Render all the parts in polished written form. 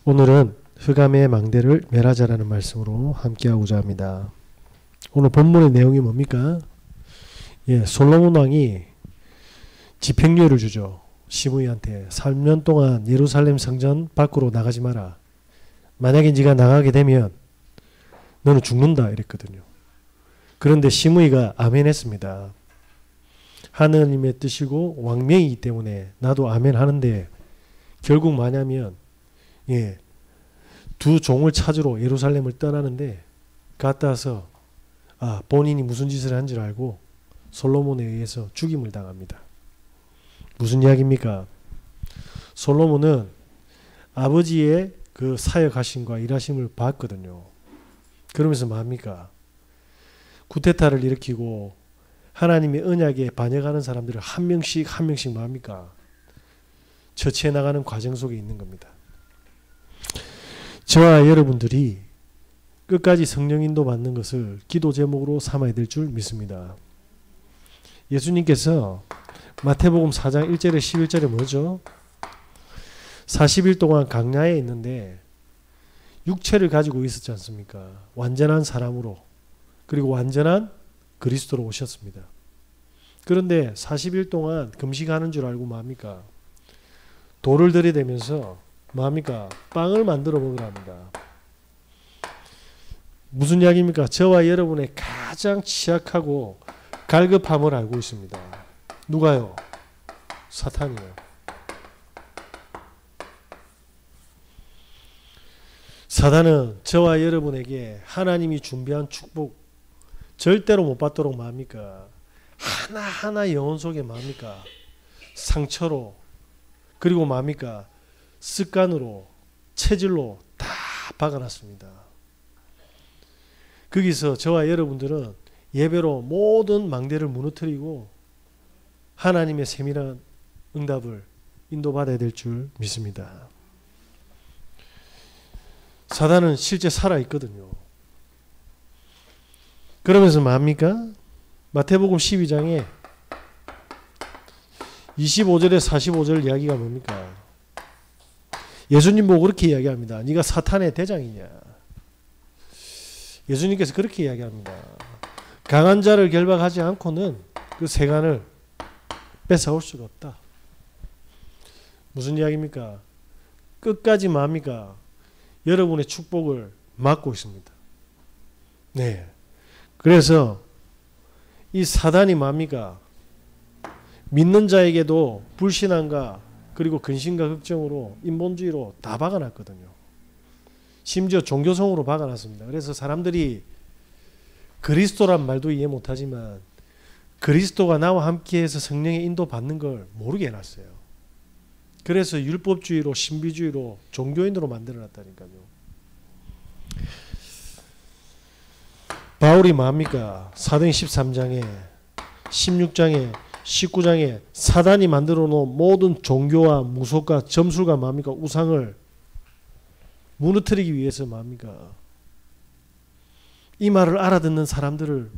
오늘은 흑암의 망대를 멸하자라는 말씀으로 함께하고자 합니다. 오늘 본문의 내용이 뭡니까? 솔로몬 왕이 집행유예를 주죠. 시므이한테 3년 동안 예루살렘 성전 밖으로 나가지 마라. 만약에 네가 나가게 되면 너는 죽는다 이랬거든요. 그런데 시므이가 아멘 했습니다. 하느님의 뜻이고 왕명이기 때문에 나도 아멘 하는데 결국 뭐냐면 두 종을 찾으러 예루살렘을 떠나는데 갔다 와서 본인이 무슨 짓을 한 줄 알고 솔로몬에 의해서 죽임을 당합니다. 무슨 이야기입니까? 솔로몬은 아버지의 그 사역하심과 일하심을 봤거든요. 그러면서 뭐합니까? 쿠데타를 일으키고 하나님의 언약에 반역하는 사람들을 한 명씩 뭐합니까? 처치해 나가는 과정 속에 있는 겁니다. 저와 여러분들이 끝까지 성령 인도 받는 것을 기도 제목으로 삼아야 될 줄 믿습니다. 예수님께서 마태복음 4장 1절에 11절에 뭐죠? 40일 동안 광야에 있는데 육체를 가지고 있었지 않습니까? 완전한 사람으로 그리고 완전한 그리스도로 오셨습니다. 그런데 40일 동안 금식하는 줄 알고 뭐합니까? 돌을 들이대면서 뭐합니까? 빵을 만들어 먹으랍니다. 무슨 이야기입니까? 저와 여러분의 가장 취약하고 갈급함을 알고 있습니다. 누가요? 사탄이요. 사탄은 저와 여러분에게 하나님이 준비한 축복 절대로 못 받도록 뭐합니까? 하나하나 영혼 속에 뭐합니까? 상처로 그리고 뭐합니까? 습관으로 체질로 다 박아놨습니다. 거기서 저와 여러분들은 예배로 모든 망대를 무너뜨리고 하나님의 세밀한 응답을 인도받아야 될 줄 믿습니다. 사단은 실제 살아있거든요. 그러면서 뭐합니까? 마태복음 12장에 25절에 45절 이야기가 뭡니까? 예수님 보고 그렇게 이야기합니다. 네가 사탄의 대장이냐? 예수님께서 그렇게 이야기합니다. 강한 자를 결박하지 않고는 그 세간을 뺏어올 수가 없다. 무슨 이야기입니까? 끝까지 뭐합니까? 여러분의 축복을 막고 있습니다. 그래서 이 사단이 뭡니까? 믿는 자에게도 불신앙과 그리고 근심과 걱정으로 인본주의로 다 박아놨거든요. 심지어 종교성으로 박아놨습니다. 그래서 사람들이 그리스도란 말도 이해 못하지만 그리스도가 나와 함께해서 성령의 인도받는 걸 모르게 해놨어요. 그래서 율법주의로 신비주의로 종교인으로 만들어놨다니까요. 바울이 뭐합니까? 사도행 13장에 16장에 19장에 사단이 만들어 놓은 모든 종교와 무속과 점술과 뭐합니까? 우상을 무너뜨리기 위해서 뭐합니까? 이 말을 알아듣는 사람들을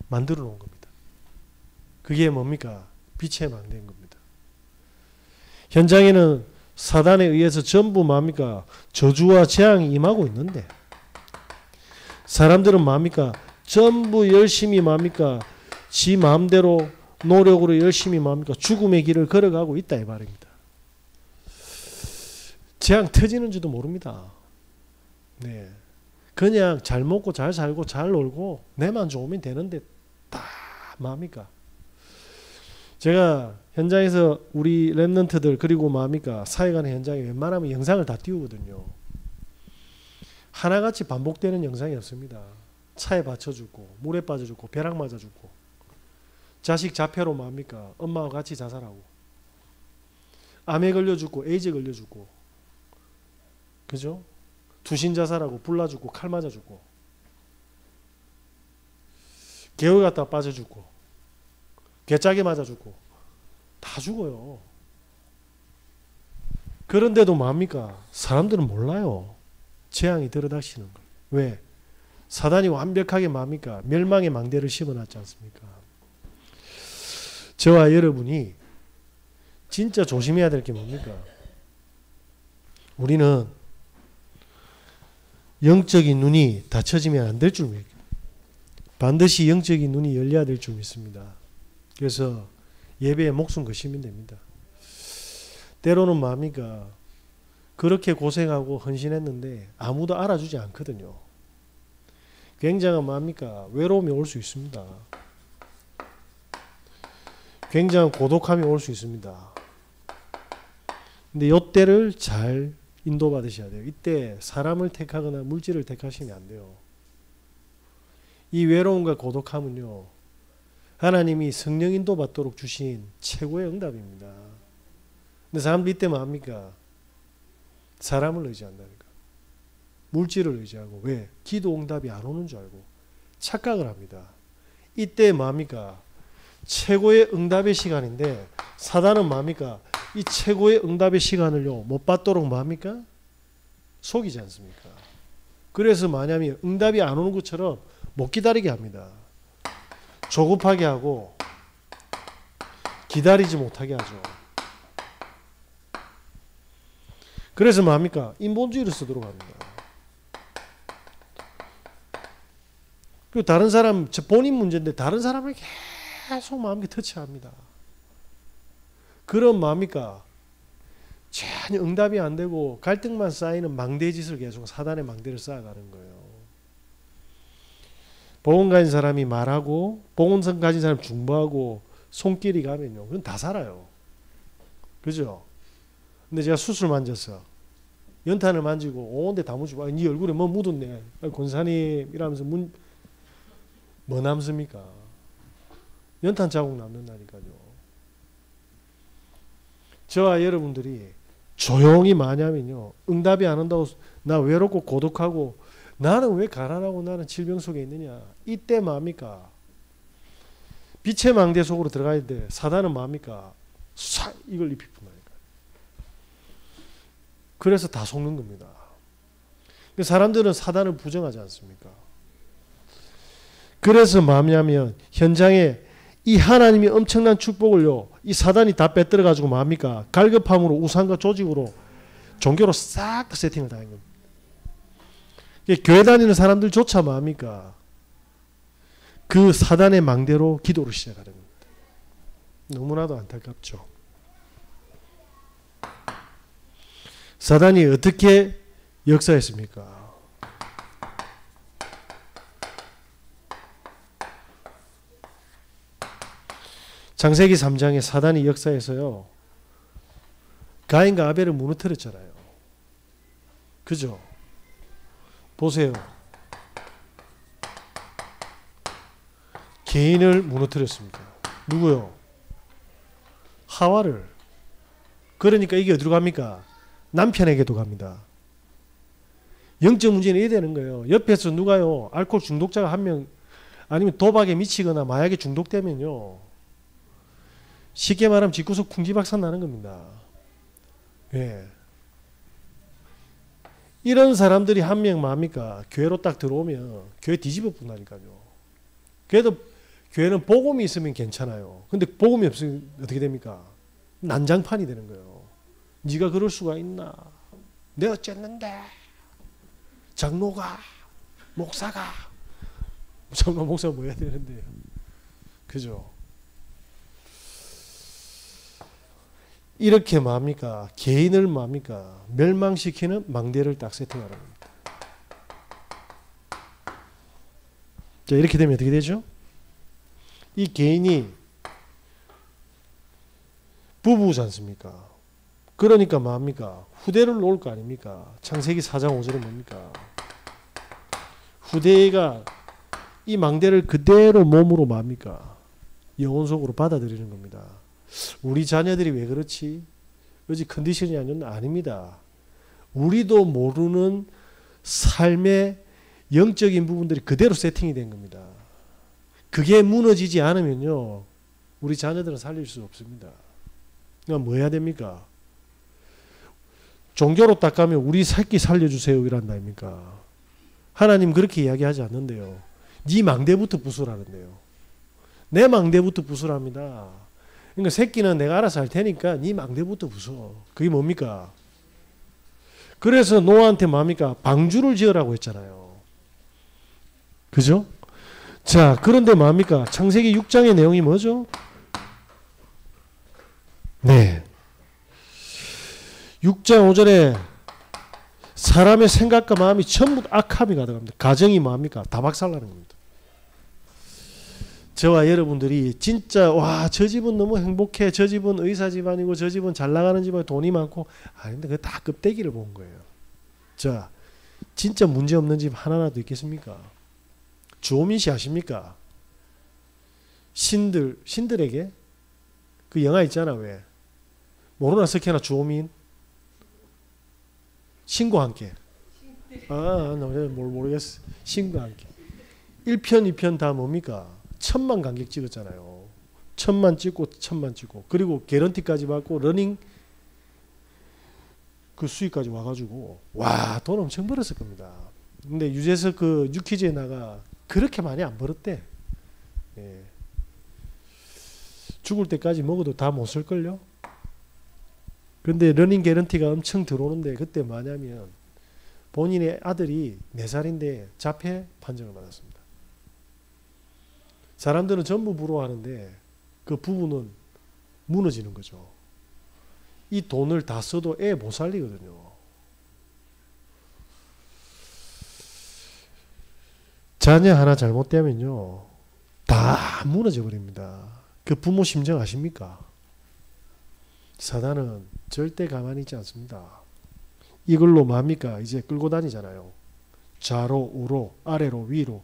만들어 놓은 겁니다. 그게 뭡니까? 빛의 망대인 겁니다. 현장에는 사단에 의해서 전부 뭐합니까? 저주와 재앙이 임하고 있는데 사람들은 뭐합니까? 전부 열심히 뭐합니까? 지 마음대로 노력으로 열심히 뭐합니까? 죽음의 길을 걸어가고 있다 이 말입니다. 재앙 터지는지도 모릅니다. 그냥 잘 먹고 잘 살고 잘 놀고 내만 좋으면 되는데 다 뭐합니까? 제가 현장에서 우리 랩런트들 그리고 뭐합니까? 사회간의 현장에 웬만하면 영상을 다 띄우거든요. 하나같이 반복되는 영상이 없습니다. 차에 받쳐 죽고 물에 빠져 죽고 벼락 맞아 죽고 자식 자폐로 뭐합니까? 엄마와 같이 자살하고 암에 걸려 죽고 에이즈 걸려 죽고 그죠? 투신 자살하고 불나 죽고 칼 맞아 죽고 개울 갔다 빠져 죽고 개짝에 맞아 죽고 다 죽어요. 그런데도 뭐합니까? 사람들은 몰라요. 재앙이 들어닥치는 걸. 왜? 사단이 완벽하게 뭐합니까? 멸망의 망대를 심어놨지 않습니까? 저와 여러분이 진짜 조심해야 될 게 뭡니까? 우리는 영적인 눈이 닫혀지면 안 될 줄 믿습니다. 반드시 영적인 눈이 열려야 될 줄 믿습니다. 그래서 예배에 목숨 거시면 됩니다. 때로는 뭡니까? 그렇게 고생하고 헌신했는데 아무도 알아주지 않거든요. 굉장한 뭡니까? 외로움이 올 수 있습니다. 굉장한 고독함이 올 수 있습니다. 근데 이때를 잘 인도받으셔야 돼요. 이때 사람을 택하거나 물질을 택하시면 안 돼요. 이 외로움과 고독함은요, 하나님이 성령 인도받도록 주신 최고의 응답입니다. 근데 사람들이 이때 뭡니까? 사람을 의지한다니까. 물질을 의지하고. 왜? 기도 응답이 안 오는 줄 알고 착각을 합니다. 이때 뭡니까? 최고의 응답의 시간인데 사단은 뭡니까? 이 최고의 응답의 시간을요 못 받도록 뭡니까? 속이지 않습니까? 그래서 뭐냐면 응답이 안 오는 것처럼 못 기다리게 합니다. 조급하게 하고 기다리지 못하게 하죠. 그래서 뭡니까? 인본주의를 쓰도록 합니다. 그리고 다른 사람, 본인 문제인데 다른 사람을 계속 마음에 터치합니다. 그런 뭡니까? 전혀 응답이 안 되고 갈등만 쌓이는 망대짓을 계속 사단의 망대를 쌓아가는 거예요. 복음 가진 사람이 말하고 복음성 가진 사람이 중보하고 손길이 가면요. 그건 다 살아요. 그죠? 근데 제가 수술 만졌어. 연탄을 만지고 온데 다 묻히고 네 얼굴에 뭐 묻었네. 권사님 이러면서 뭐 남습니까? 연탄 자국 남는다니까요. 저와 여러분들이 조용히 마냐면요. 응답이 안 온다고 나 외롭고 고독하고 나는 왜 가난하고 나는 질병 속에 있느냐. 이때 뭡니까? 빛의 망대 속으로 들어가야 돼. 사단은 뭡니까? 이걸 입히 푼다니까. 그래서 다 속는 겁니다. 사람들은 사단을 부정하지 않습니까? 그래서 뭐냐면 현장에 이 하나님이 엄청난 축복을요 이 사단이 다 빼들어 가지고 뭡니까? 갈급함으로 우상과 조직으로 종교로 싹 다 세팅을 다 한 겁니다. 교회 다니는 사람들조차 뭡니까? 그 사단의 망대로 기도를 시작하는 겁니다. 너무나도 안타깝죠. 사단이 어떻게 역사했습니까? 창세기 3장에 사단이 역사해서요. 가인과 아벨을 무너뜨렸잖아요. 그죠? 보세요. 개인을 무너뜨렸습니다. 누구요? 하와를. 그러니까 이게 어디로 갑니까? 남편에게도 갑니다. 영적 문제는 이래 되는 거예요. 옆에서 누가요 알코올 중독자가 한 명 아니면 도박에 미치거나 마약에 중독되면요 쉽게 말하면 집구석 풍지박산 나는 겁니다. 예. 이런 사람들이 한 명 뭡니까? 교회로 딱 들어오면 교회 뒤집어 본다니까요. 그래도 교회는 복음이 있으면 괜찮아요. 근데 복음이 없으면 어떻게 됩니까? 난장판이 되는 거예요. 네가 그럴 수가 있나? 내가 어쨌는데 장로가 목사가 장로 목사가 뭐 해야 되는데요. 그죠? 이렇게 뭡니까? 개인을 뭡니까? 멸망시키는 망대를 딱 세팅하는 겁니다. 자, 이렇게 되면 어떻게 되죠? 이 개인이 부부지 않습니까? 그러니까 뭡니까? 후대를 놓을 거 아닙니까? 창세기 4장 5절은 뭡니까? 후대가 이 망대를 그대로 몸으로 뭡니까? 영혼 속으로 받아들이는 겁니다. 우리 자녀들이 왜 그렇지? 어찌 컨디션이 안 좋나? 아닙니다. 우리도 모르는 삶의 영적인 부분들이 그대로 세팅이 된 겁니다. 그게 무너지지 않으면요 우리 자녀들은 살릴 수 없습니다. 그러니까 뭐 해야 됩니까? 종교로 딱 가면 우리 새끼 살려주세요 이란다입니까? 하나님 그렇게 이야기하지 않는데요. 네 망대부터 부수라는데요. 내 망대부터 부수랍니다. 그러니까 새끼는 내가 알아서 할 테니까 네 망대부터 부숴. 그게 뭡니까? 그래서 노아한테 뭡니까? 방주를 지으라고 했잖아요. 그죠? 자, 그런데 뭡니까? 창세기 6장의 내용이 뭐죠? 네. 6장 5절에 사람의 생각과 마음이 전부 악함이 가득합니다. 가정이 뭡니까? 다 박살나는 겁니다. 저와 여러분들이 진짜 와, 저 집은 너무 행복해. 저 집은 의사 집안이고 저 집은 잘 나가는 집안에 돈이 많고. 근데 그거 다 껍데기를 본 거예요. 자, 진짜 문제 없는 집 하나라도 있겠습니까? 주호민 씨 아십니까? 신들에게 그 영화 있잖아. 왜? 모르나 석현아 주호민? 신과 함께. 나 모르겠어. 신과 함께. 1편, 2편 다 뭡니까? 1000만 관객 찍었잖아요. 1000만 찍고 1000만 찍고 그리고 개런티까지 받고 러닝 그 수익까지 와가지고 와, 돈 엄청 벌었을 겁니다. 근데 유재석 그 유퀴즈에 나가 그렇게 많이 안 벌었대. 예. 죽을 때까지 먹어도 다 못 쓸걸요. 근데 러닝 개런티가 엄청 들어오는데 그때 뭐냐면 본인의 아들이 4살인데 자폐 판정을 받았습니다. 사람들은 전부 부러워하는데 그 부부는 무너지는 거죠. 이 돈을 다 써도 애 못 살리거든요. 자녀 하나 잘못되면요 다 무너져 버립니다. 그 부모 심정 아십니까? 사단은 절대 가만히 있지 않습니다. 이걸로 뭡니까? 이제 끌고 다니잖아요. 좌로 우로 아래로 위로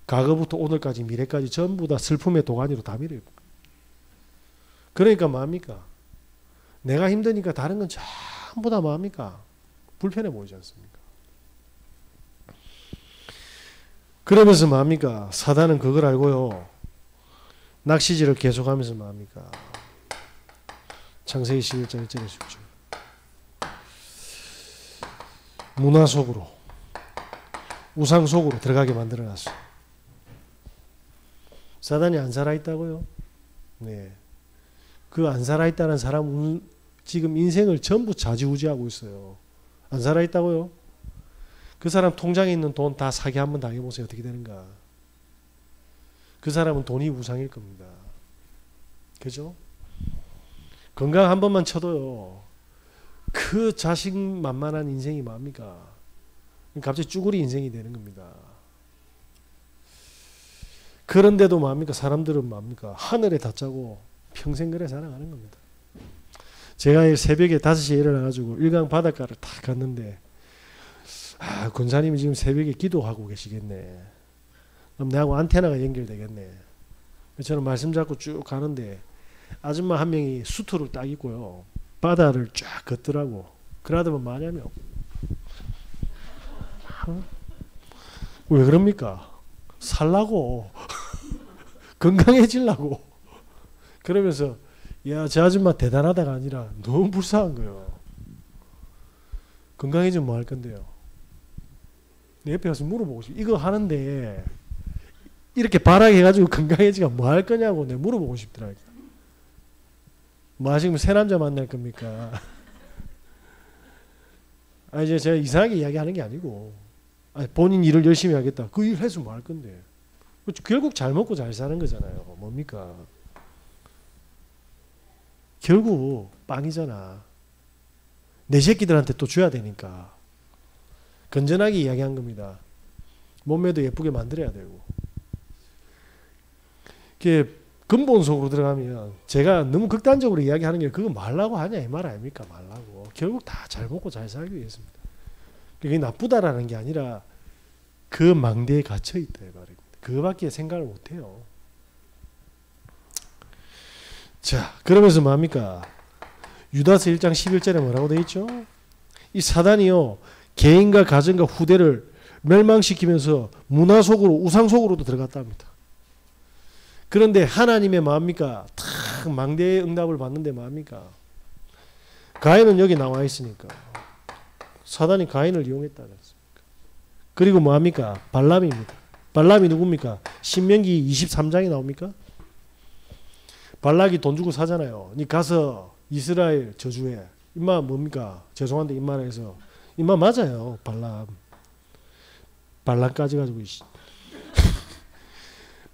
과거부터 오늘까지 미래까지 전부 다 슬픔의 도가니로 다 밀어요. 그러니까 뭡니까? 내가 힘드니까 다른 건 전부 다 뭡니까? 불편해 보이지 않습니까? 그러면서 뭡니까? 사단은 그걸 알고요. 낚시질을 계속하면서 뭡니까? 창세기 11장 1절에 10절 문화 속으로 우상 속으로 들어가게 만들어놨어요. 사단이 안 살아있다고요? 네. 그 안 살아있다는 사람은 지금 인생을 전부 좌지우지하고 있어요. 안 살아있다고요? 그 사람 통장에 있는 돈 다 사기 한번 당해보세요. 어떻게 되는가? 그 사람은 돈이 우상일 겁니다. 그죠? 건강 한 번만 쳐도요. 그 자식만만한 인생이 뭡니까? 갑자기 쭈구리 인생이 되는 겁니다. 그런데도 뭡니까? 사람들은 뭡니까? 하늘에 닿자고 평생 그래 살아가는 겁니다. 제가 새벽에 5시에 일어나가지고 일강 바닷가를 딱 갔는데 권사님이 지금 새벽에 기도하고 계시겠네. 그럼 내하고 안테나가 연결되겠네. 저는 말씀 잡고 쭉 가는데 아줌마 한 명이 수트를 딱 입고요. 바다를 쫙 걷더라고. 그러더만 뭐냐면 왜 그럽니까? 살라고 건강해지려고 그러면서 야, 저 아줌마 대단하다가 아니라 너무 불쌍한 거예요. 건강해지면 뭐 할 건데요? 내 옆에 가서 물어보고 싶어. 이거 하는데 이렇게 발악해가지고 건강해지가 뭐 할 거냐고 내가 물어보고 싶더라고요. 뭐 하시면 새 남자 만날 겁니까? 이제 제가 이상하게 이야기하는 게 아니고 본인 일을 열심히 하겠다. 그 일 해서 뭐 할 건데? 결국 잘 먹고 잘 사는 거잖아요. 뭡니까? 결국 빵이잖아. 내 새끼들한테 또 줘야 되니까. 건전하게 이야기한 겁니다. 몸매도 예쁘게 만들어야 되고. 그게 근본 속으로 들어가면 제가 너무 극단적으로 이야기하는 게 그거 말라고 하냐 이 말 아닙니까? 말라고. 결국 다 잘 먹고 잘 살기 위해서입니다. 그게 나쁘다라는 게 아니라 그 망대에 갇혀있다 이 말입니다. 그거밖에 생각을 못해요. 자, 그러면서 뭡니까? 유다서 1장 11절에 뭐라고 되어 있죠? 이 사단이요 개인과 가정과 후대를 멸망시키면서 문화 속으로 우상 속으로도 들어갔답니다. 그런데 하나님의 뭡니까? 탁 망대의 응답을 받는데 뭡니까? 가인은 여기 나와 있으니까 사단이 가인을 이용했다 그랬습니까? 그리고 뭡니까? 발람입니다. 발람이 누굽니까? 신명기 23장에 나옵니까? 발락이 돈 주고 사잖아요. 니 가서 이스라엘 저주해. 임마 뭡니까? 죄송한데 임마라 해서 이마 맞아요. 발람까지 가지고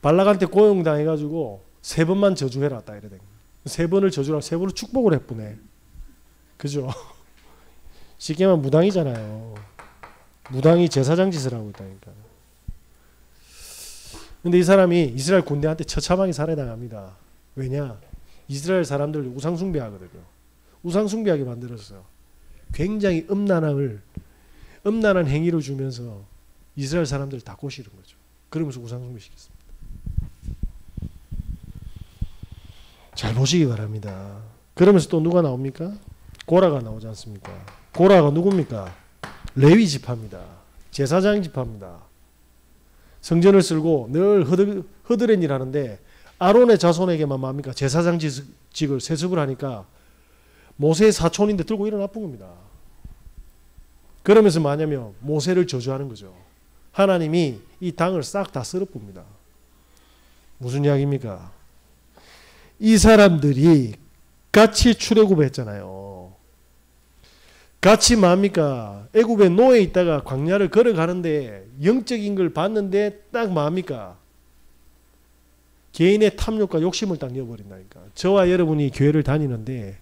발락한테 고용당해가지고 3번만 저주해라 딱 이래 된 거예요. 3번을 저주라 3번을 축복을 해보네. 그죠? 쉽게 말하면 무당이잖아요. 무당이 제사장 짓을 하고 있다니까. 근데 이 사람이 이스라엘 군대한테 처참하게 살해당합니다. 왜냐? 이스라엘 사람들 우상숭배하거든요. 우상숭배하게 만들었어요. 굉장히 음란한 행위를 주면서 이스라엘 사람들 다 꼬시는 거죠. 그러면서 우상숭배 시켰습니다. 잘 보시기 바랍니다. 그러면서 또 누가 나옵니까? 고라가 나오지 않습니까? 고라가 누굽니까? 레위 지파입니다. 제사장 지파입니다. 성전을 쓸고 늘 허드렛 일 하는데 아론의 자손에게만 뭡니까? 제사장직을 세습을 하니까 모세의 사촌인데 들고 일어나쁜 겁니다. 그러면서 뭐냐면 모세를 저주하는 거죠. 하나님이 이 당을 싹 다 쓸어봅니다. 무슨 이야기입니까? 이 사람들이 같이 출애굽을 했잖아요. 같이 뭡니까? 애굽에 노예 있다가 광야를 걸어가는데 영적인 걸 봤는데 딱 뭡니까? 개인의 탐욕과 욕심을 딱 잃어버린다니까. 저와 여러분이 교회를 다니는데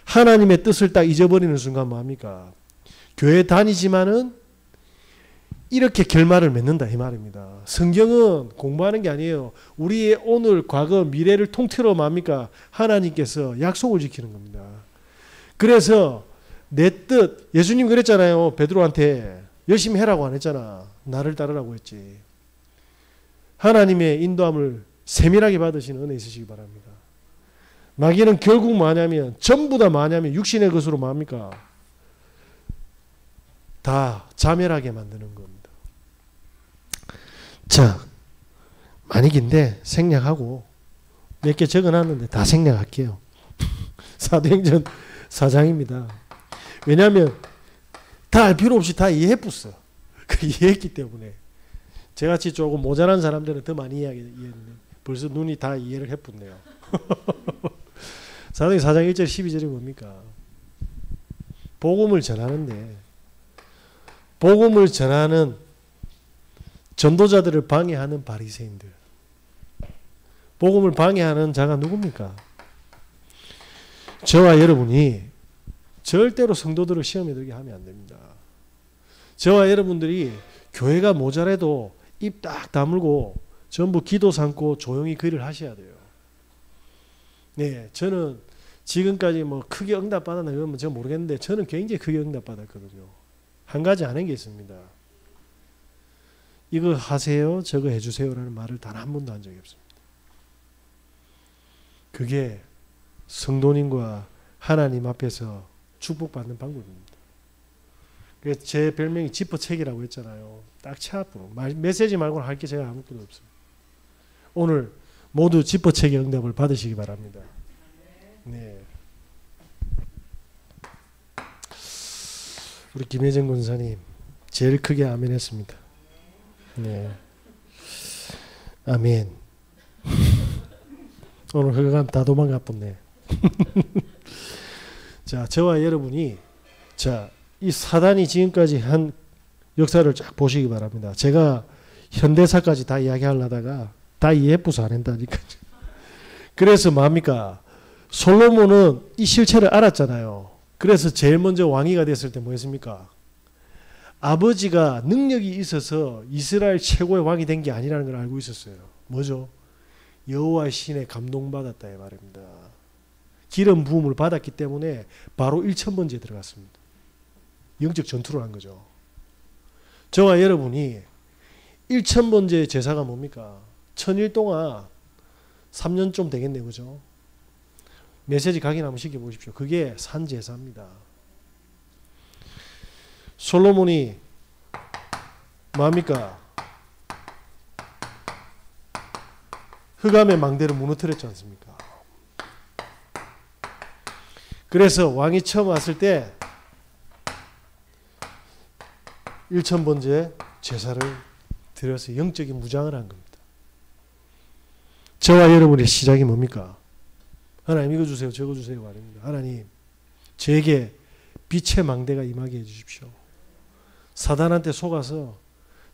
하나님의 뜻을 딱 잊어버리는 순간 뭡니까? 교회 다니지만은 이렇게 결말을 맺는다 이 말입니다. 성경은 공부하는 게 아니에요. 우리의 오늘, 과거, 미래를 통틀어 뭡니까? 하나님께서 약속을 지키는 겁니다. 그래서 내 뜻, 예수님 그랬잖아요. 베드로한테 열심히 해라고 안 했잖아. 나를 따르라고 했지. 하나님의 인도함을 세밀하게 받으시는 은혜 있으시기 바랍니다. 마귀는 결국 뭐냐면 전부 다 뭐냐면 육신의 것으로 뭡니까? 다 자멸하게 만드는 겁니다. 자, 많이 긴데 생략하고 몇 개 적어놨는데 다 생략할게요. 사도행전 4장입니다. 왜냐하면 다 알 필요 없이 다 이해했었어. 이해했기 때문에. 저같이 조금 모자란 사람들은 더 많이 이해했네. 벌써 눈이 다 이해를 해붙네요. 사도행전 4장 1절 12절이 뭡니까? 복음을 전하는데 복음을 전하는 전도자들을 방해하는 바리새인들. 복음을 방해하는 자가 누굽니까? 저와 여러분이 절대로 성도들을 시험에 들게 하면 안 됩니다. 저와 여러분들이 교회가 모자라도 입 딱 다물고 전부 기도 삼고 조용히 그 일을 하셔야 돼요. 네, 저는 지금까지 뭐 크게 응답받았나 그러면 제가 모르겠는데 저는 굉장히 크게 응답받았거든요. 한 가지 아는 게 있습니다. 이거 하세요, 저거 해주세요라는 말을 단 한 번도 한 적이 없습니다. 그게 성도님과 하나님 앞에서 축복받는 방법입니다. 그래서 제 별명이 지퍼책이라고 했잖아요. 딱 차 앞으로. 메시지 말고는 할 게 제가 아무것도 없어요. 오늘 모두 지퍼책의 응답을 받으시기 바랍니다. 네. 우리 김혜정 권사님 제일 크게 아멘 했습니다. 네. 아멘. 오늘 그거 다 도망가 뻔네. 자, 저와 여러분이 자, 이 사단이 지금까지 한 역사를 쫙 보시기 바랍니다. 제가 현대사까지 다 이야기하려다가 다 이해해서 안 한다니까요. 그래서 뭡니까? 솔로몬은 이 실체를 알았잖아요. 그래서 제일 먼저 왕위가 됐을 때 뭐 했습니까? 아버지가 능력이 있어서 이스라엘 최고의 왕이 된 게 아니라는 걸 알고 있었어요. 뭐죠? 여호와의 신에 감동받았다 이 말입니다. 기름 부음을 받았기 때문에 바로 1000번째에 들어갔습니다. 영적 전투를 한 거죠. 저와 여러분이 1000번째 제사가 뭡니까? 1000일 동안 3년 좀 되겠네요. 그죠? 메시지 각인 한번 시켜보십시오. 그게 산제사입니다. 솔로몬이 뭡니까? 흑암의 망대를 무너뜨렸지 않습니까? 그래서 왕이 처음 왔을 때 1000번째 제사를 드려서 영적인 무장을 한 겁니다. 저와 여러분의 시작이 뭡니까? 하나님 이거 주세요 저거 주세요 말입니다. 하나님 저에게 빛의 망대가 임하게 해주십시오. 사단한테 속아서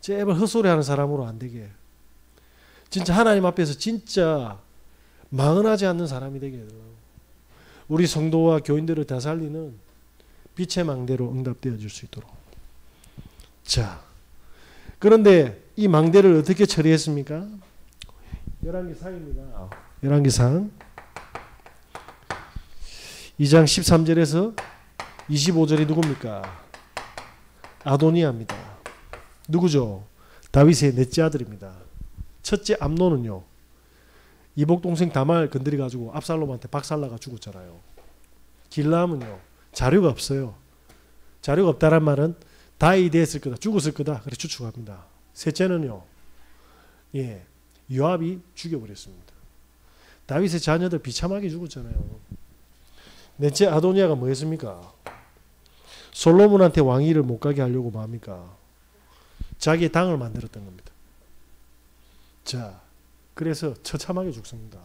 제발 헛소리하는 사람으로 안 되게, 진짜 하나님 앞에서 진짜 망언하지 않는 사람이 되게 해달라고. 우리 성도와 교인들을 다 살리는 빛의 망대로 응답되어 줄 수 있도록. 자, 그런데 이 망대를 어떻게 처리했습니까? 열왕기상입니다. 열왕기상 2장 13절에서 25절이 누굽니까? 아도니아입니다. 누구죠? 다윗의 넷째 아들입니다. 첫째 암논은요, 이복 동생 다말 건드려 가지고 압살롬한테 박살나가 죽었잖아요. 길라함은요, 자료가 없어요. 자료가 없다란 말은 다윗이 했을 거다, 죽었을 거다, 그렇게 추측합니다. 셋째는요, 요압이 죽여버렸습니다. 다윗의 자녀들 비참하게 죽었잖아요. 넷째 아도니아가 뭐 했습니까? 솔로몬한테 왕위를 못 가게 하려고 뭡니까? 자기의 당을 만들었던 겁니다. 자, 그래서 처참하게 죽습니다.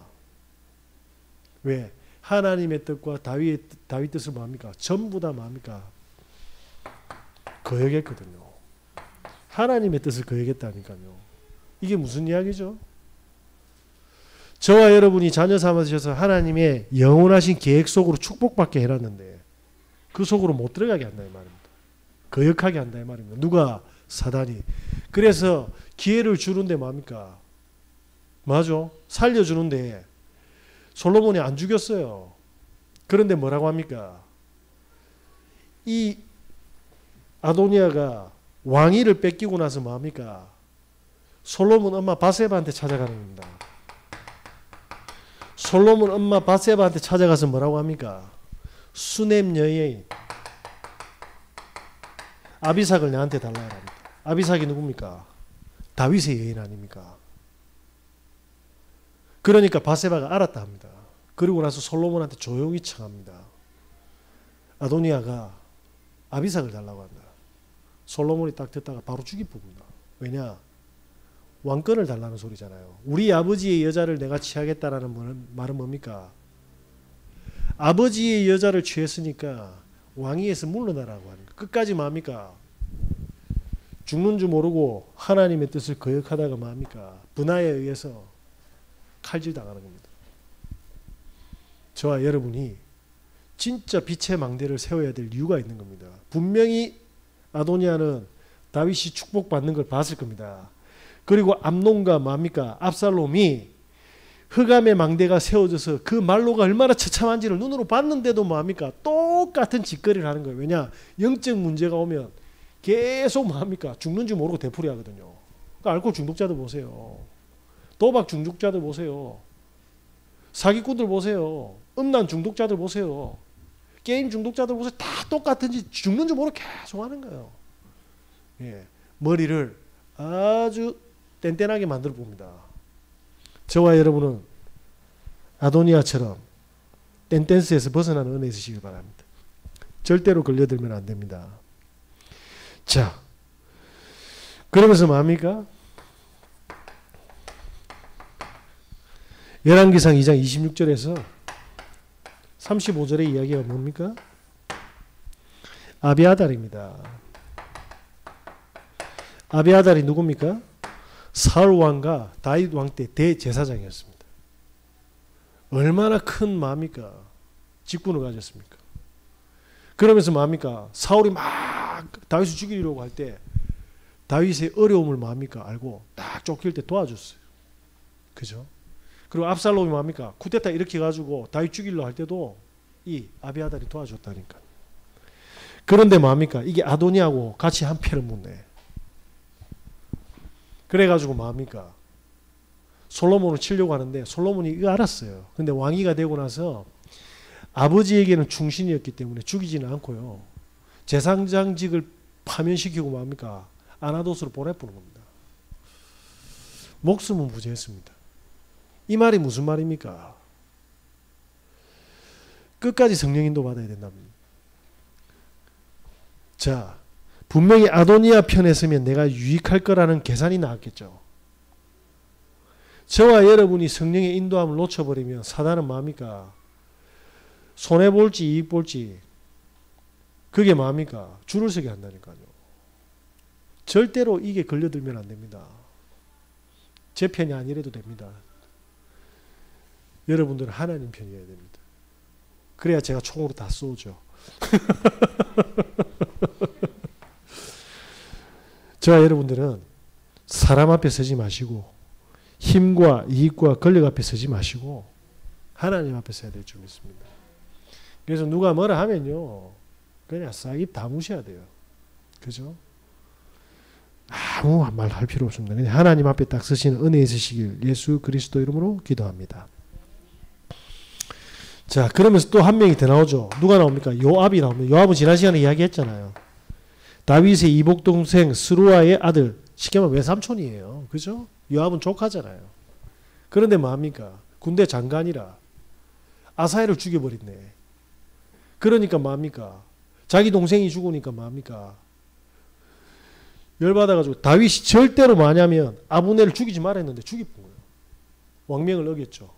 왜? 하나님의 뜻과 다윗 뜻을 뭡니까? 전부 다 뭡니까? 거역했거든요. 하나님의 뜻을 거역했다니까요. 이게 무슨 이야기죠? 저와 여러분이 자녀 삼으셔서 하나님의 영원하신 계획 속으로 축복받게 해놨는데 그 속으로 못 들어가게 한다 이 말입니다. 거역하게 한다 이 말입니다. 누가? 사단이. 그래서 기회를 주는데 뭡니까? 맞아. 살려주는데 솔로몬이 안 죽였어요. 그런데 뭐라고 합니까? 이 아도니아가 왕위를 뺏기고 나서 뭡니까? 솔로몬 엄마 바세바한테 찾아가는 겁니다. 솔로몬 엄마 바세바한테 찾아가서 뭐라고 합니까? 수넴 여인 아비삭을 내한테 달라고 합니다. 아비삭이 누굽니까? 다윗의 여인 아닙니까? 그러니까 바세바가 알았다 합니다. 그리고 나서 솔로몬한테 조용히 청합니다. 아도니아가 아비삭을 달라고 한다. 솔로몬이 딱 듣다가 바로 죽이 뽑는다. 왜냐? 왕권을 달라는 소리잖아요. 우리 아버지의 여자를 내가 취하겠다라는 말은 뭡니까? 아버지의 여자를 취했으니까 왕위에서 물러나라고 하는 거. 끝까지 뭡니까? 죽는 줄 모르고 하나님의 뜻을 거역하다가 뭡니까? 분하에 의해서 칼질 당하는 겁니다. 저와 여러분이 진짜 빛의 망대를 세워야 될 이유가 있는 겁니다. 분명히 아도니아는 다윗이 축복받는 걸 봤을 겁니다. 그리고 암논과 뭡니까? 압살롬이 흑암의 망대가 세워져서 그 말로가 얼마나 처참한지를 눈으로 봤는데도 뭡니까? 똑같은 짓거리를 하는 거예요. 왜냐? 영적 문제가 오면 계속 뭡니까? 죽는 줄 모르고 되풀이 하거든요. 그러니까 알코올 중독자들 보세요. 도박 중독자들 보세요. 사기꾼들 보세요. 음란 중독자들 보세요. 게임 중독자들 보세요. 다 똑같은 짓, 죽는 줄 모르고 계속 하는 거예요. 예, 머리를 아주 뗀뗀하게 만들어 봅니다. 저와 여러분은 아도니아처럼 뗀뗀스에서 벗어나는 은혜 있으시길 바랍니다. 절대로 걸려들면 안 됩니다. 자, 그러면서 뭡니까? 열왕기상 2장 26절에서 35절의 이야기가 뭡니까? 아비아달입니다. 아비아달이 누굽니까? 사울 왕과 다윗 왕 때 대제사장이었습니다. 얼마나 큰 뭡니까? 직분을 가졌습니까? 그러면서 뭡니까? 사울이 막 다윗을 죽이려고 할 때 다윗의 어려움을 뭡니까? 알고 딱 쫓길 때 도와줬어요. 그죠? 그리고 압살롬이 뭡니까? 쿠데타 이렇게 가지고 다윗 죽이려고 할 때도 이 아비아달이 도와줬다니까. 그런데 뭡니까? 이게 아도니아하고 같이 한 패를 묻네. 그래가지고 뭡니까? 솔로몬을 치려고 하는데 솔로몬이 이거 알았어요. 근데 왕위가 되고 나서 아버지에게는 충신이었기 때문에 죽이지는 않고요. 제사장직을 파면시키고 뭡니까? 아나도스로 보내보는 겁니다. 목숨은 부재했습니다. 이 말이 무슨 말입니까? 끝까지 성령 인도 받아야 된답니다. 자, 분명히 아도니아 편에 서면 내가 유익할 거라는 계산이 나왔겠죠. 저와 여러분이 성령의 인도함을 놓쳐버리면 사단은 뭡니까? 손해볼지 이익볼지 그게 뭐합니까? 줄을 서게 한다니까요. 절대로 이게 걸려들면 안 됩니다. 제 편이 아니래도 됩니다. 여러분들은 하나님 편이어야 됩니다. 그래야 제가 총으로 다 쏘죠. 저와 여러분들은 사람 앞에 서지 마시고 힘과 이익과 권력 앞에 서지 마시고 하나님 앞에 서야 될 줄 믿습니다. 그래서 누가 뭐라 하면요, 그냥 싹입 다 무셔야 돼요. 그죠? 아무 말 할 필요 없습니다. 그냥 하나님 앞에 딱 서시는 은혜 있으시길 예수 그리스도 이름으로 기도합니다. 자, 그러면서 또 한 명이 더 나오죠. 누가 나옵니까? 요압이 나옵니다. 요압은 지난 시간에 이야기했잖아요. 다윗의 이복 동생 스루아의 아들, 쉽게 말하면 외삼촌이에요. 그죠? 요압은 조카잖아요. 그런데 뭐합니까? 군대 장관이라 아사엘을 죽여버렸네. 그러니까 뭐합니까? 자기 동생이 죽으니까 뭐합니까? 열받아가지고 다윗이 절대로 뭐냐면 아브넬을 죽이지 말아 했는데 죽이본 거예요. 왕명을 어겼죠.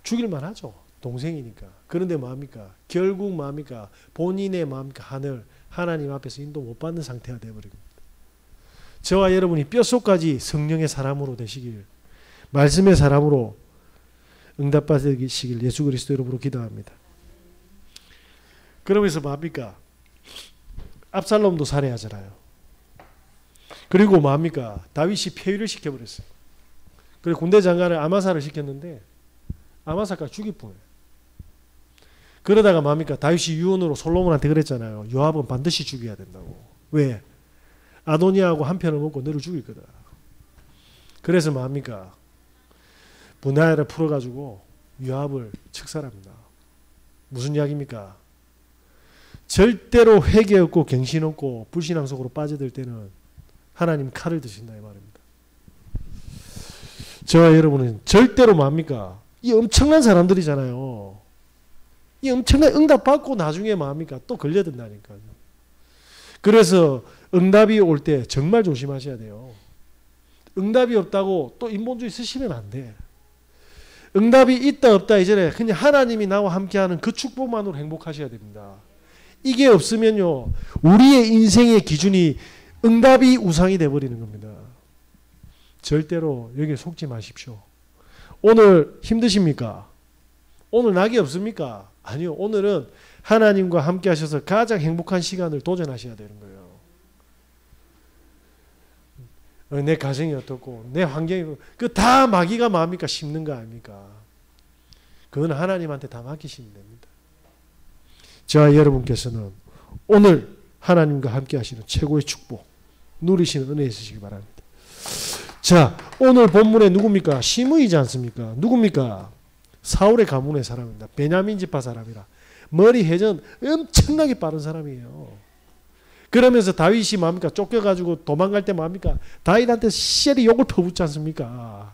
죽일만 하죠. 동생이니까. 그런데 뭐합니까? 결국 뭐합니까? 본인의 뭐합니까? 하늘, 하나님 앞에서 인도 못 받는 상태가 되어버립니다. 저와 여러분이 뼛속까지 성령의 사람으로 되시길, 말씀의 사람으로 응답받으시길 예수 그리스도 이름으로 기도합니다. 그러면서 뭐합니까? 압살롬도 살해하잖아요. 그리고 뭐합니까? 다윗이 폐위를 시켜버렸어요. 그리고 군대 장관을 아마사를 시켰는데 아마사까지 죽일 뻔해요. 그러다가 뭐합니까? 다윗이 유언으로 솔로몬한테 그랬잖아요. 요압은 반드시 죽여야 된다고. 왜? 아도니아하고 한 편을 먹고 너를 죽일 거다. 그래서 뭐합니까? 분하야를 풀어가지고 요압을 척살합니다. 무슨 이야기입니까? 절대로 회개 없고 경신 없고 불신앙 속으로 빠져들 때는 하나님 칼을 드신다 이 말입니다. 저와 여러분은 절대로 뭐합니까? 이 엄청난 사람들이잖아요. 이 엄청난 응답 받고 나중에 뭐합니까? 또 걸려든다니까요. 그래서 응답이 올 때 정말 조심하셔야 돼요. 응답이 없다고 또 인본주의 쓰시면 안 돼. 응답이 있다 없다 이전에 그냥 하나님이 나와 함께하는 그 축복만으로 행복하셔야 됩니다. 이게 없으면요, 우리의 인생의 기준이 응답이 우상이 되어버리는 겁니다. 절대로 여기에 속지 마십시오. 오늘 힘드십니까? 오늘 낙이 없습니까? 아니요. 오늘은 하나님과 함께 하셔서 가장 행복한 시간을 도전하셔야 되는 거예요. 내 가정이 어떻고 내 환경이 그 다 마귀가 뭡니까? 심는 거 아닙니까? 그건 하나님한테 다 맡기시면 됩니다. 저와 여러분께서는 오늘 하나님과 함께 하시는 최고의 축복 누리시는 은혜 있으시기 바랍니다. 자, 오늘 본문에 누굽니까? 시므이지 않습니까? 누굽니까? 사울의 가문의 사람입니다. 베냐민 지파 사람이라 머리 회전 엄청나게 빠른 사람이에요. 그러면서 다윗이 뭡니까? 쫓겨가지고 도망갈 때 뭡니까? 다윗한테 시엘이 욕을 퍼붓지 않습니까?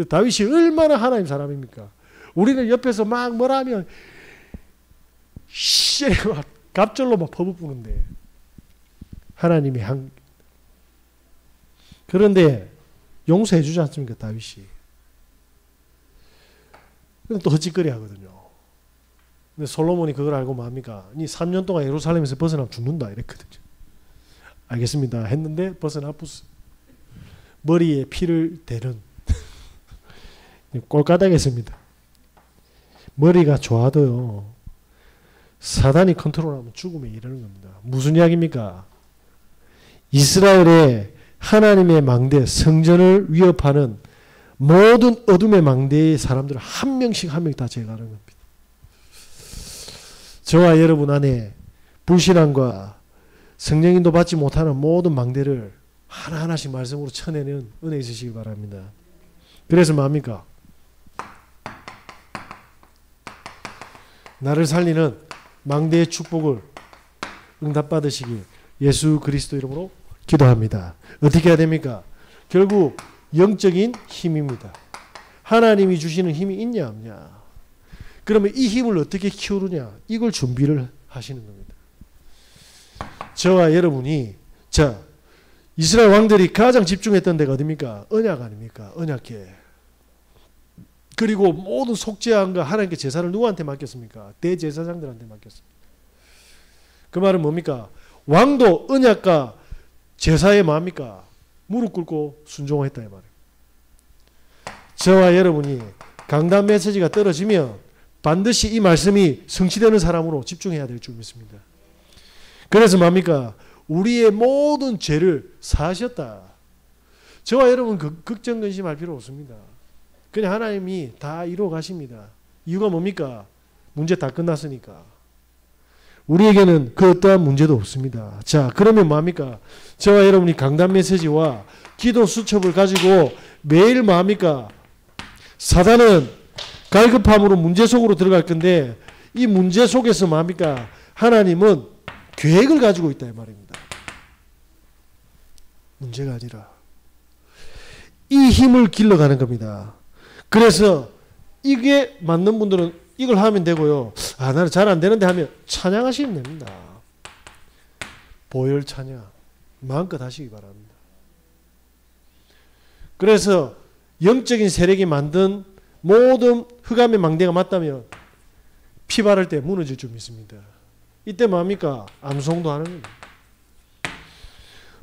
다윗이 얼마나 하나님 사람입니까? 우리는 옆에서 막 뭐라 하면 시엘이 막 갑절로 막 퍼붓는데 하나님이 그런데 용서해 주지 않습니까? 다윗이. 그럼 또 헛짓거리 하거든요. 근데 솔로몬이 그걸 알고 뭡니까? 니 3년 동안 예루살렘에서 벗어나면 죽는다 이랬거든요. 알겠습니다 했는데 벗어나 붙어 머리에 피를 대는 꼴까닥했습니다. 머리가 좋아도요, 사단이 컨트롤하면 죽음에 이르는 겁니다. 무슨 이야기입니까? 이스라엘의 하나님의 망대 성전을 위협하는 모든 어둠의 망대의 사람들을 한 명씩 한 명 다 제거하는 겁니다. 저와 여러분 안에 불신앙과 성령인도 받지 못하는 모든 망대를 하나하나씩 말씀으로 쳐내는 은혜 있으시기 바랍니다. 그래서 뭡니까? 나를 살리는 망대의 축복을 응답받으시길 예수 그리스도 이름으로 기도합니다. 어떻게 해야 됩니까? 결국 영적인 힘입니다. 하나님이 주시는 힘이 있냐 없냐. 그러면 이 힘을 어떻게 키우느냐. 이걸 준비를 하시는 겁니다. 저와 여러분이 이스라엘 왕들이 가장 집중했던 데가 어디입니까? 언약 아닙니까? 언약궤. 그리고 모든 속죄함과 하나님께 제사를 누구한테 맡겼습니까? 대제사장들한테 맡겼습니다. 그 말은 뭡니까? 왕도 언약과 제사에 뭡니까? 무릎 꿇고 순종했다 이 말이에요. 저와 여러분이 강단 메시지가 떨어지면 반드시 이 말씀이 성취되는 사람으로 집중해야 될 줄 믿습니다. 그래서 뭡니까? 우리의 모든 죄를 사하셨다. 저와 여러분 걱정 근심할 필요 없습니다. 그냥 하나님이 다 이루어 가십니다. 이유가 뭡니까? 문제 다 끝났으니까. 우리에게는 그 어떠한 문제도 없습니다. 자, 그러면 뭡니까? 저와 여러분이 강단 메시지와 기도 수첩을 가지고 매일 뭡니까? 사단은 갈급함으로 문제 속으로 들어갈 건데 이 문제 속에서 뭡니까? 하나님은 계획을 가지고 있다 이 말입니다. 문제가 아니라 이 힘을 길러가는 겁니다. 그래서 이게 맞는 분들은 이걸 하면 되고요. 아, 나는 잘 안 되는데 하면 찬양하시면 됩니다. 보혈 찬양 마음껏 하시기 바랍니다. 그래서 영적인 세력이 만든 모든 흑암의 망대가 맞다면 피 바를 때 무너질 줄 믿습니다. 이때 뭡니까? 암송도 하는 겁니다.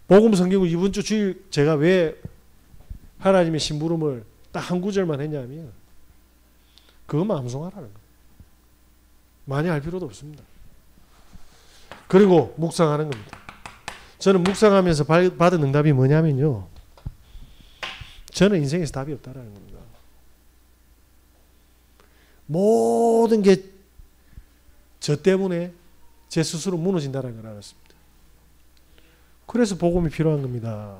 복음 성경을 이번 주 주일 제가 왜 하나님의 심부름을 딱 한 구절만 했냐면 그것만 암송하라는 거예요. 많이 할 필요도 없습니다. 그리고 묵상하는 겁니다. 저는 묵상하면서 받은 응답이 뭐냐면요. 저는 인생에서 답이 없다라는 겁니다. 모든 게 저 때문에 제 스스로 무너진다는 걸 알았습니다. 그래서 복음이 필요한 겁니다.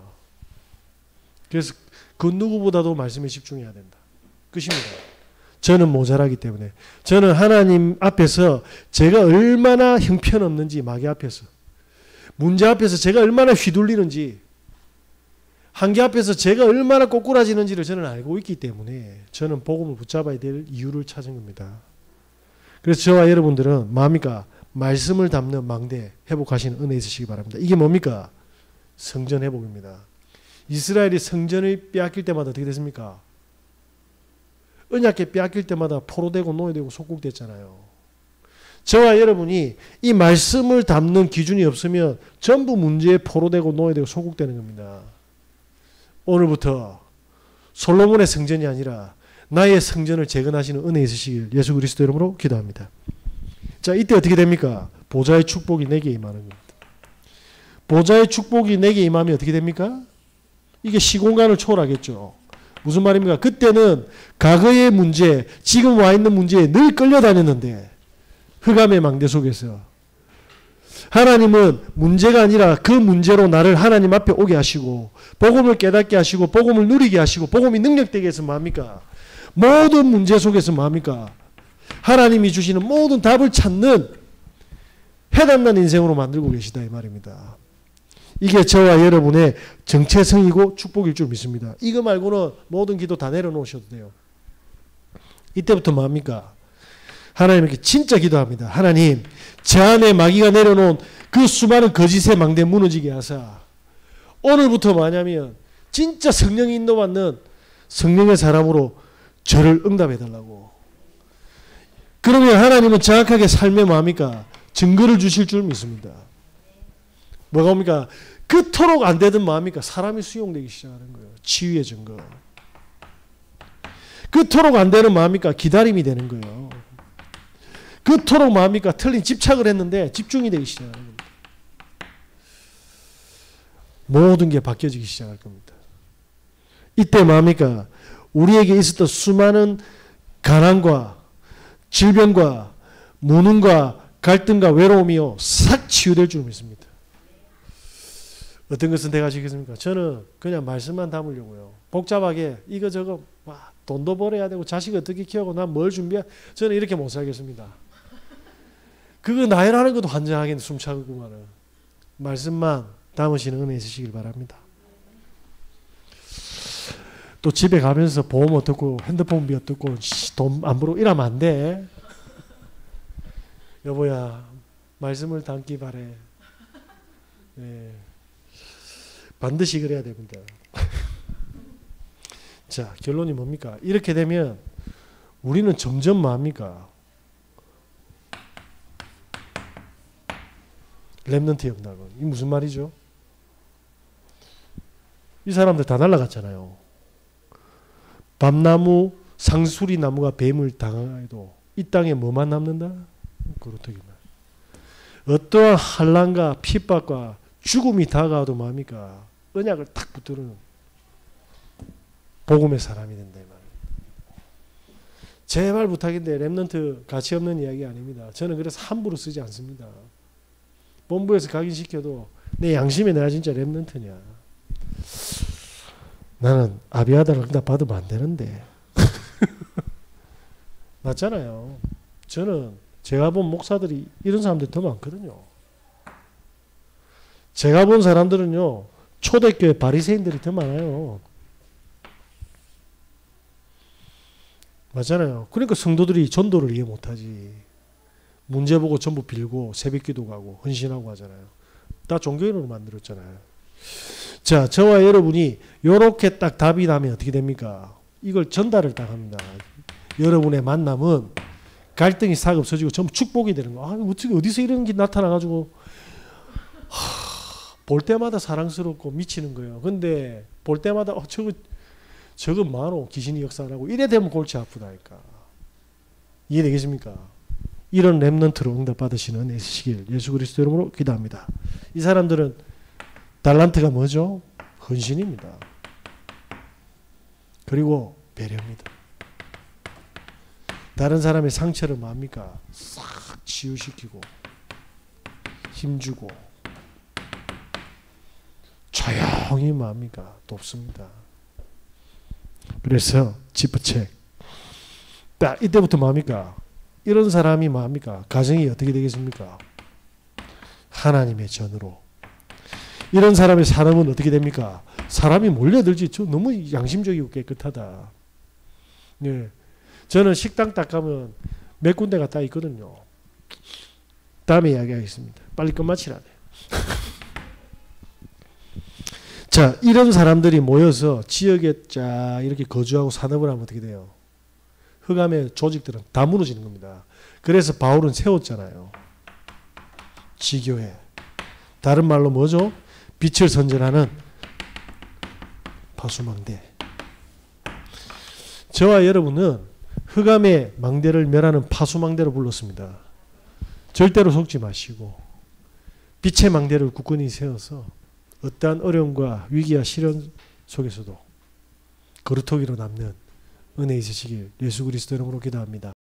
그래서 그 누구보다도 말씀에 집중해야 된다. 끝입니다. 저는 모자라기 때문에 저는 하나님 앞에서 제가 얼마나 형편없는지 마귀 앞에서 문제 앞에서 제가 얼마나 휘둘리는지 한계 앞에서 제가 얼마나 꼬꾸라지는지를 저는 알고 있기 때문에 저는 복음을 붙잡아야 될 이유를 찾은 겁니다. 그래서 저와 여러분들은 뭡니까? 말씀을 담는 망대 회복하시는 은혜 있으시기 바랍니다. 이게 뭡니까? 성전 회복입니다. 이스라엘이 성전을 빼앗길 때마다 어떻게 됐습니까? 언약궤 빼앗길 때마다 포로되고 노예되고 속국됐잖아요. 저와 여러분이 이 말씀을 담는 기준이 없으면 전부 문제에 포로되고 노예되고 속국되는 겁니다. 오늘부터 솔로몬의 성전이 아니라 나의 성전을 재건하시는 은혜 있으시길 예수 그리스도 이름으로 기도합니다. 자, 이때 어떻게 됩니까? 보좌의 축복이 내게 임하는 겁니다. 보좌의 축복이 내게 임하면 어떻게 됩니까? 이게 시공간을 초월하겠죠. 무슨 말입니까? 그때는 과거의 문제, 지금 와 있는 문제에 늘 끌려다녔는데 흑암의 망대 속에서 하나님은 문제가 아니라 그 문제로 나를 하나님 앞에 오게 하시고 복음을 깨닫게 하시고 복음을 누리게 하시고 복음이 능력되게 해서 뭡니까? 모든 문제 속에서 뭡니까? 하나님이 주시는 모든 답을 찾는 해답난 인생으로 만들고 계시다 이 말입니다. 이게 저와 여러분의 정체성이고 축복일 줄 믿습니다. 이거 말고는 모든 기도 다 내려놓으셔도 돼요. 이때부터 뭡니까? 하나님께 진짜 기도합니다. 하나님, 제 안에 마귀가 내려놓은 그 수많은 거짓의 망대 무너지게 하사 오늘부터 뭐냐면 진짜 성령이 인도받는 성령의 사람으로 저를 응답해달라고. 그러면 하나님은 정확하게 삶에 뭡니까? 증거를 주실 줄 믿습니다. 뭐가 옵니까? 그토록 안 되든 뭐합니까? 사람이 수용되기 시작하는 거예요. 치유의 증거. 그토록 안 되는 뭐합니까? 기다림이 되는 거예요. 그토록 뭐합니까? 틀린 집착을 했는데 집중이 되기 시작하는 겁니다. 모든 게 바뀌어지기 시작할 겁니다. 이때 뭐합니까? 우리에게 있었던 수많은 가난과 질병과 무능과 갈등과 외로움이요 싹 치유될 줄 믿습니다. 어떤 것은 내가 지겠습니까? 저는 그냥 말씀만 담으려고요. 복잡하게 이거저거 돈도 벌어야 되고 자식 어떻게 키우고 난 뭘 준비해 저는 이렇게 못 살겠습니다. 그거 나열하는 것도 환장하게 숨차고만은 말씀만 담으시는 은혜 있으시길 바랍니다. 또 집에 가면서 보험 어떻고 핸드폰비 어떻고 돈 안 벌고 이러면 안 돼. 여보야 말씀을 담기 바래. 네. 반드시 그래야 됩니다. 자, 결론이 뭡니까? 이렇게 되면 우리는 점점 뭐합니까? 렘넌트 영락은. 이 무슨 말이죠? 이 사람들 다 날아갔잖아요. 밤나무, 상수리 나무가 뱀을 당해도 이 땅에 뭐만 남는다? 그렇더기만. 어떠한 환난과 핍박과 죽음이 다가와도 뭡니까? 언약을 탁 붙들는 복음의 사람이 된다. 말이에요. 제발 부탁인데 렘넌트 가치 없는 이야기 아닙니다. 저는 그래서 함부로 쓰지 않습니다. 본부에서 각인시켜도 내 양심에 내가 진짜 렘넌트냐. 나는 아비아다를 응답 받으면 안 되는데. 맞잖아요. 저는 제가 본 목사들이 이런 사람들이 더 많거든요. 제가 본 사람들은요. 초대교회 바리새인들이 더 많아요. 맞잖아요. 그러니까 성도들이 전도를 이해 못하지. 문제 보고 전부 빌고 새벽기도 가고 헌신하고 하잖아요. 다 종교인으로 만들었잖아요. 자, 저와 여러분이 이렇게 딱 답이 나면 어떻게 됩니까? 이걸 전달을 딱 합니다. 여러분의 만남은 갈등이 싹 없어지고 전부 축복이 되는 거. 어떻게 어디서 이런 게 나타나가지고 볼 때마다 사랑스럽고 미치는 거예요. 근데 볼 때마다 저거 많어 귀신이 역사하고 이래 되면 골치 아프다니까. 이해되겠습니까? 이런 렘넌트로 응답 받으시는 은혜 있으시길 예수 그리스도 이름으로 기도합니다. 이 사람들은 달란트가 뭐죠? 헌신입니다. 그리고 배려입니다. 다른 사람의 상처를 뭡니까? 싹 치유시키고 힘주고 조용히 뭡니까? 돕습니다. 그래서 지퍼책 딱 이때부터 뭡니까? 이런 사람이 뭡니까? 가정이 어떻게 되겠습니까? 하나님의 전으로. 이런 사람의 삶은 어떻게 됩니까? 사람이 몰려들지. 저 너무 양심적이고 깨끗하다. 네. 저는 식당 딱 가면 몇 군데가 딱 있거든요. 다음에 이야기하겠습니다. 빨리 끝마치라. 자, 이런 사람들이 모여서 지역에 쫙 이렇게 거주하고 산업을 하면 어떻게 돼요? 흑암의 조직들은 다 무너지는 겁니다. 그래서 바울은 세웠잖아요. 지교회. 다른 말로 뭐죠? 빛을 선전하는 파수망대. 저와 여러분은 흑암의 망대를 멸하는 파수망대로 불렀습니다. 절대로 속지 마시고 빛의 망대를 굳건히 세워서 어떠한 어려움과 위기와 시련 속에서도 거루터기로 남는 은혜 있으시길 예수 그리스도 이름으로 기도합니다.